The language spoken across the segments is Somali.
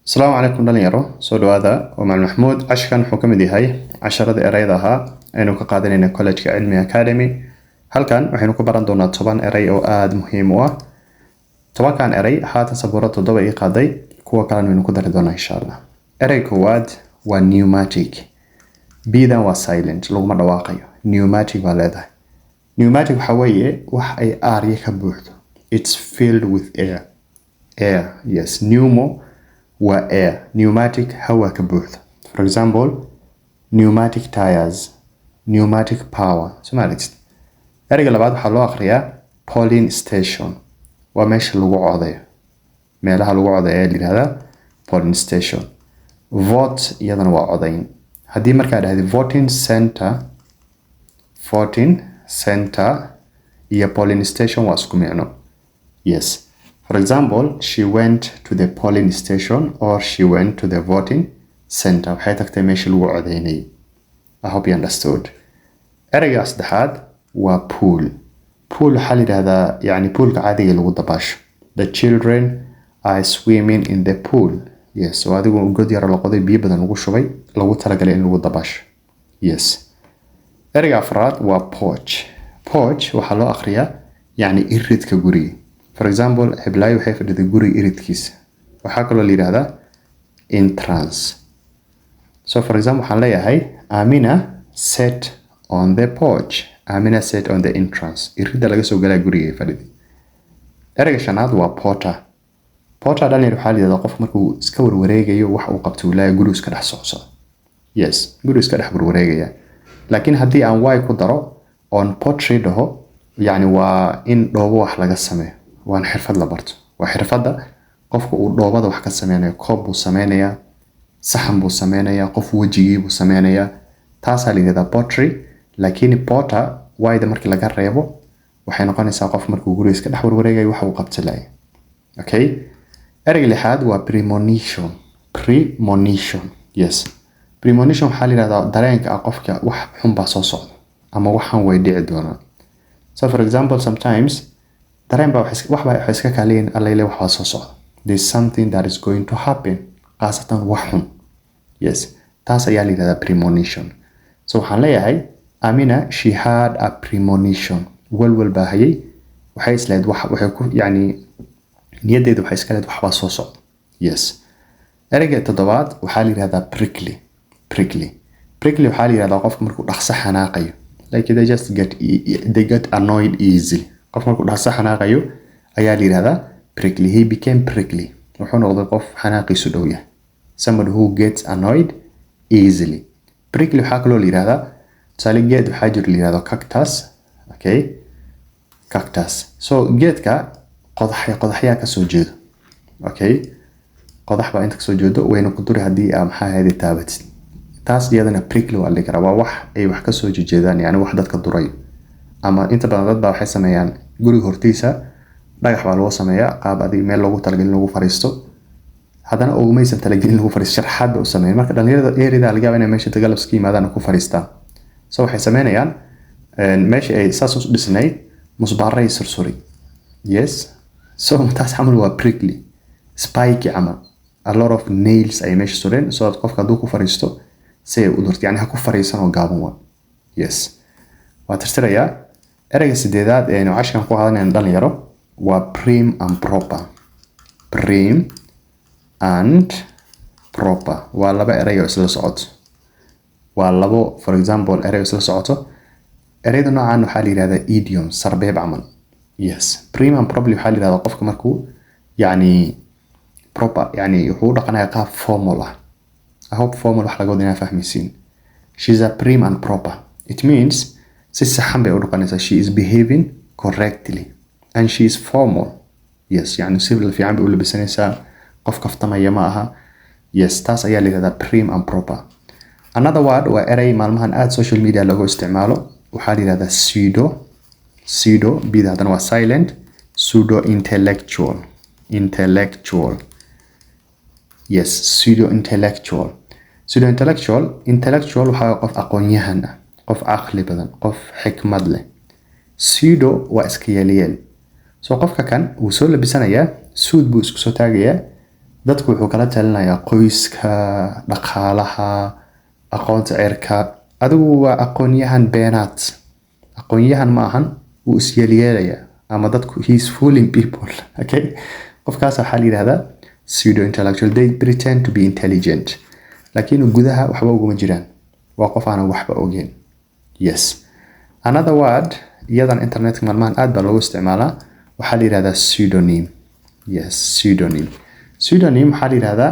السلام عليكم dhalinyaro soo dhawaada waa macalin maxamuud cashkan wuxuu ka mid yahay casharada erayda ahaa aynu ka qaadanayna college-ka cilmi academy halkan waxaynu ku baran doonaa 10 eray oo aad muhiim u ah 10kan eray haatan sabuurad 7 ii qaaday kuwa kalena waynu ku dari doonaa insha Allah eray koowaad waa pneumatic bidan waa silent laguma dhawaaqayo pneumatic waa leedahay pneumatic waxa weeye wax ay aarya ka buuxdo it's filled with air yes pneumo waa air pneumatic hawa ka buuxda for example pneumatic tires pneumatic power somalit erayga labaad waxaa loo akhriyaa polling station waa meesha lagu codeeyo meelaha lagu codeeyo ee la yiraahdaa polling station vote iyadana waa codeyn haddii markaa dhahday voting center iyo polling station waa isku micno yes. For example, she went to the polling station or she went to the voting center. waxay tagtay meesha lagu codeynay. I hope you understood. erayga saddexaad waa pool. Pool waxaa la yiraahdaa yani poolka caadiga lagu dabaasho. The children are swimming in the pool. Yes, so adigu god yar la qoday biyo badan lagu shubay lagu talagalay in lagu dabaasho. Yes. erayga afraad waa porch. Porch waxaa loo akhriyaa yani iridka guriga. For example, heblayo waxay fadhiday guriga iridkiisa waxaa kaloo la yiraahdaa entrance. So for example waxaan leeyahay Amina sat on the porch. Amina sat on the entrance. Irida laga soo galaa guriga fadhiday. erayga shanaad waa porter. Porter dhalinyaro waxaa la yiraahdaa qof markuu iska warwareegayo wax uu qabto ilaa guriga iska dhex socdo. Yes, guriga iska dhex warwareegaya. laakiin haddii aan y ku daro on pottery dhaho yani waa in dhoobo wax laga sameeyo waan xirfad la barto waa xirfadda qofka uu dhoobada wax ka sameynayo koob buu sameynayaa saxan buu sameynayaa qof wajigii buu sameynayaa taasaa la yiraahdaa pottery laakiin porter wayda markii laga reebo waxay noqonaysaa qof markuu guriga iska dhex warwareegayo wax uu qabto laay okay erayga lixaad waa premonition yes premonition waxaa la yiraahdaa dareenka qofka wax xun baa soo socda ama waxan way dhici doonaan so for example sometimes dareen baa wax iska kaalin alleele wax soo socda there's something that is going to happen qaasatan wax xun yes taas ayaa la yiraahdaa premonition so waxaan leeyahay Amina she had a premonition walwal baa hayay waxay isleed waxay ku yani niyadeedu waxay iska leed wax baa soo socda yes erayga toddobaad waxaa la yiraahdaa prickly waxaa la yiraahdaa qofka markuu dhaqso xanaaqayo like they get annoyed easily qof markuu dhaqso xanaaqayo ayaa la yiraahdaa prickly he became prickly wuxuu noqday qof xanaaqiisu dhow yahay somebody who gets annoyed easily prickly waxaa kaloo la yiraahdaa tusaale geed waxaa jira la yiraahdo cactus so geedka qodaxyaa ka soo jeedo okay qodax baa inta ka soo jeedo wayna ku duri haddii aa maxaa ahayd taabatid taas iyadana prickly waa la karaa waa wax ay wax ka soo jeedaan yani wax dadka duray ama inta badan dad baa waxay sameeyaan guriga hortiisa dhagax baa loo sameeyaa qaab adiga meel loogu talagalin lagu fariisto haddana oo maysan talagalin lagu fariisto sharxaad bay u sameeyaan marka dhalinyarada eerida laga yaabaa inay meesha galabska yimaadaan ku fariistaan so waxay sameynayaan meesha ay saas u dhisnayd musbaaray sursuri yes so taas camal waa prickly spiky camal a lot of nails ay meesha sureen so qofka hadduu ku fariisto si ay u durto yani ha ku fariisan oo gaaban waa yes waa tirtirayaa erayga sideedaad ee aynu cashkan ku hadlayno dhalinyaro waa prim and proper waa laba eray oo isla socoto waa labo for example eray oo isla socoto erayda noocan waxaa la yiraahdaa idiom sarbeeb camal yes prim and proper waxaa la yiraahdaa qofka markuu yani proper yani wuxuu dhaqanayaa qaab formal ah I hope formal wax laga wada inaa fahmaysiin she's a prim and proper it means si saxan bay u dhaqanaysaa she is behaving correctly and she is formal yes yani si fiican bay u labisanaysaa qof kaftamaya ma aha yes taas ayaa la yiraahdaa prim and proper another word waa eray maalmahan aad social media lagu isticmaalo waxaa la yiraahdaa pseudo bida haddana waa silent pseudo intellectual yes pseudo intellectual waxaa qof aqoon-yahan ah qof caqli badan qof xikmad leh pseudo waa iska yeelyeel so qofka kan wuu soo labisanayaa suud buu isku soo taagayaa dadku wuxuu kala talinayaa qoyska, dhaqaalaha, aqoonta cirka. adigu waa aqoonyahan beenaad. aqoonyahan ma ahan, wuu isyeelyeelayaa ama dadku he is fooling people. Okay, qofkaas waxaa la yidhahdaa pseudo intellectual. They pretend to be intelligent laakiin gudaha waxba uguma jiraan, waa qof aan waxba ogeyn. Yes, another word iyadan internetka maalmahan aad baa loogu isticmaalaa, waxaa la yidhahdaa pseudonym. Yes, pseudonym. Pseudonym waxaa la yidhahdaa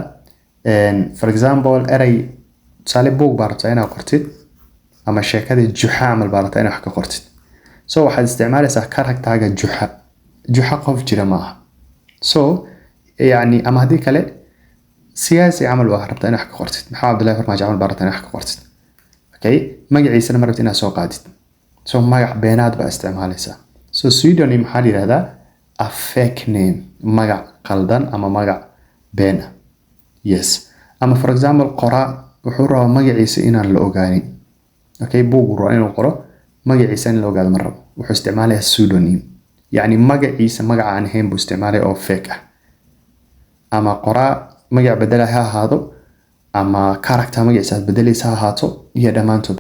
for example erey tusaale buug baa rabtaa inaad qortid ama sheekada juxa camal baa rabtaa inaad wax ka qortid, so waxaad isticmaalaysaa character-ga juxa qof jira ma aha. So yani ama haddii kale siyaasi camal baa rabtaa inaad wax ka qortid, maxamed Cabdullaahi Farmaajo camal baa rabtaa inaad wax ka qortid. Okay, magaciisana ma rabtid inaad soo qaadid, so magac beenaad baa isticmaalaysaa. So pseudonym waxaa la yidhahdaa a fake name, magac qaldan ama magac been ah. Yes, ama for example qoraa wuxuu rabaa magaciisa inaan la ogaanin. Okay, buug rabo inuu qoro magaciisa in la ogaado ma rabo, wuxuu isticmaalayaa pseudonym, yani magaciisa magac aan ahayn buu isticmaalaya oo fake ah. ama qoraa magac bedela ha ahaado ama character magaciisa aad bedelaysa ha ahaato, iyo dhammaantood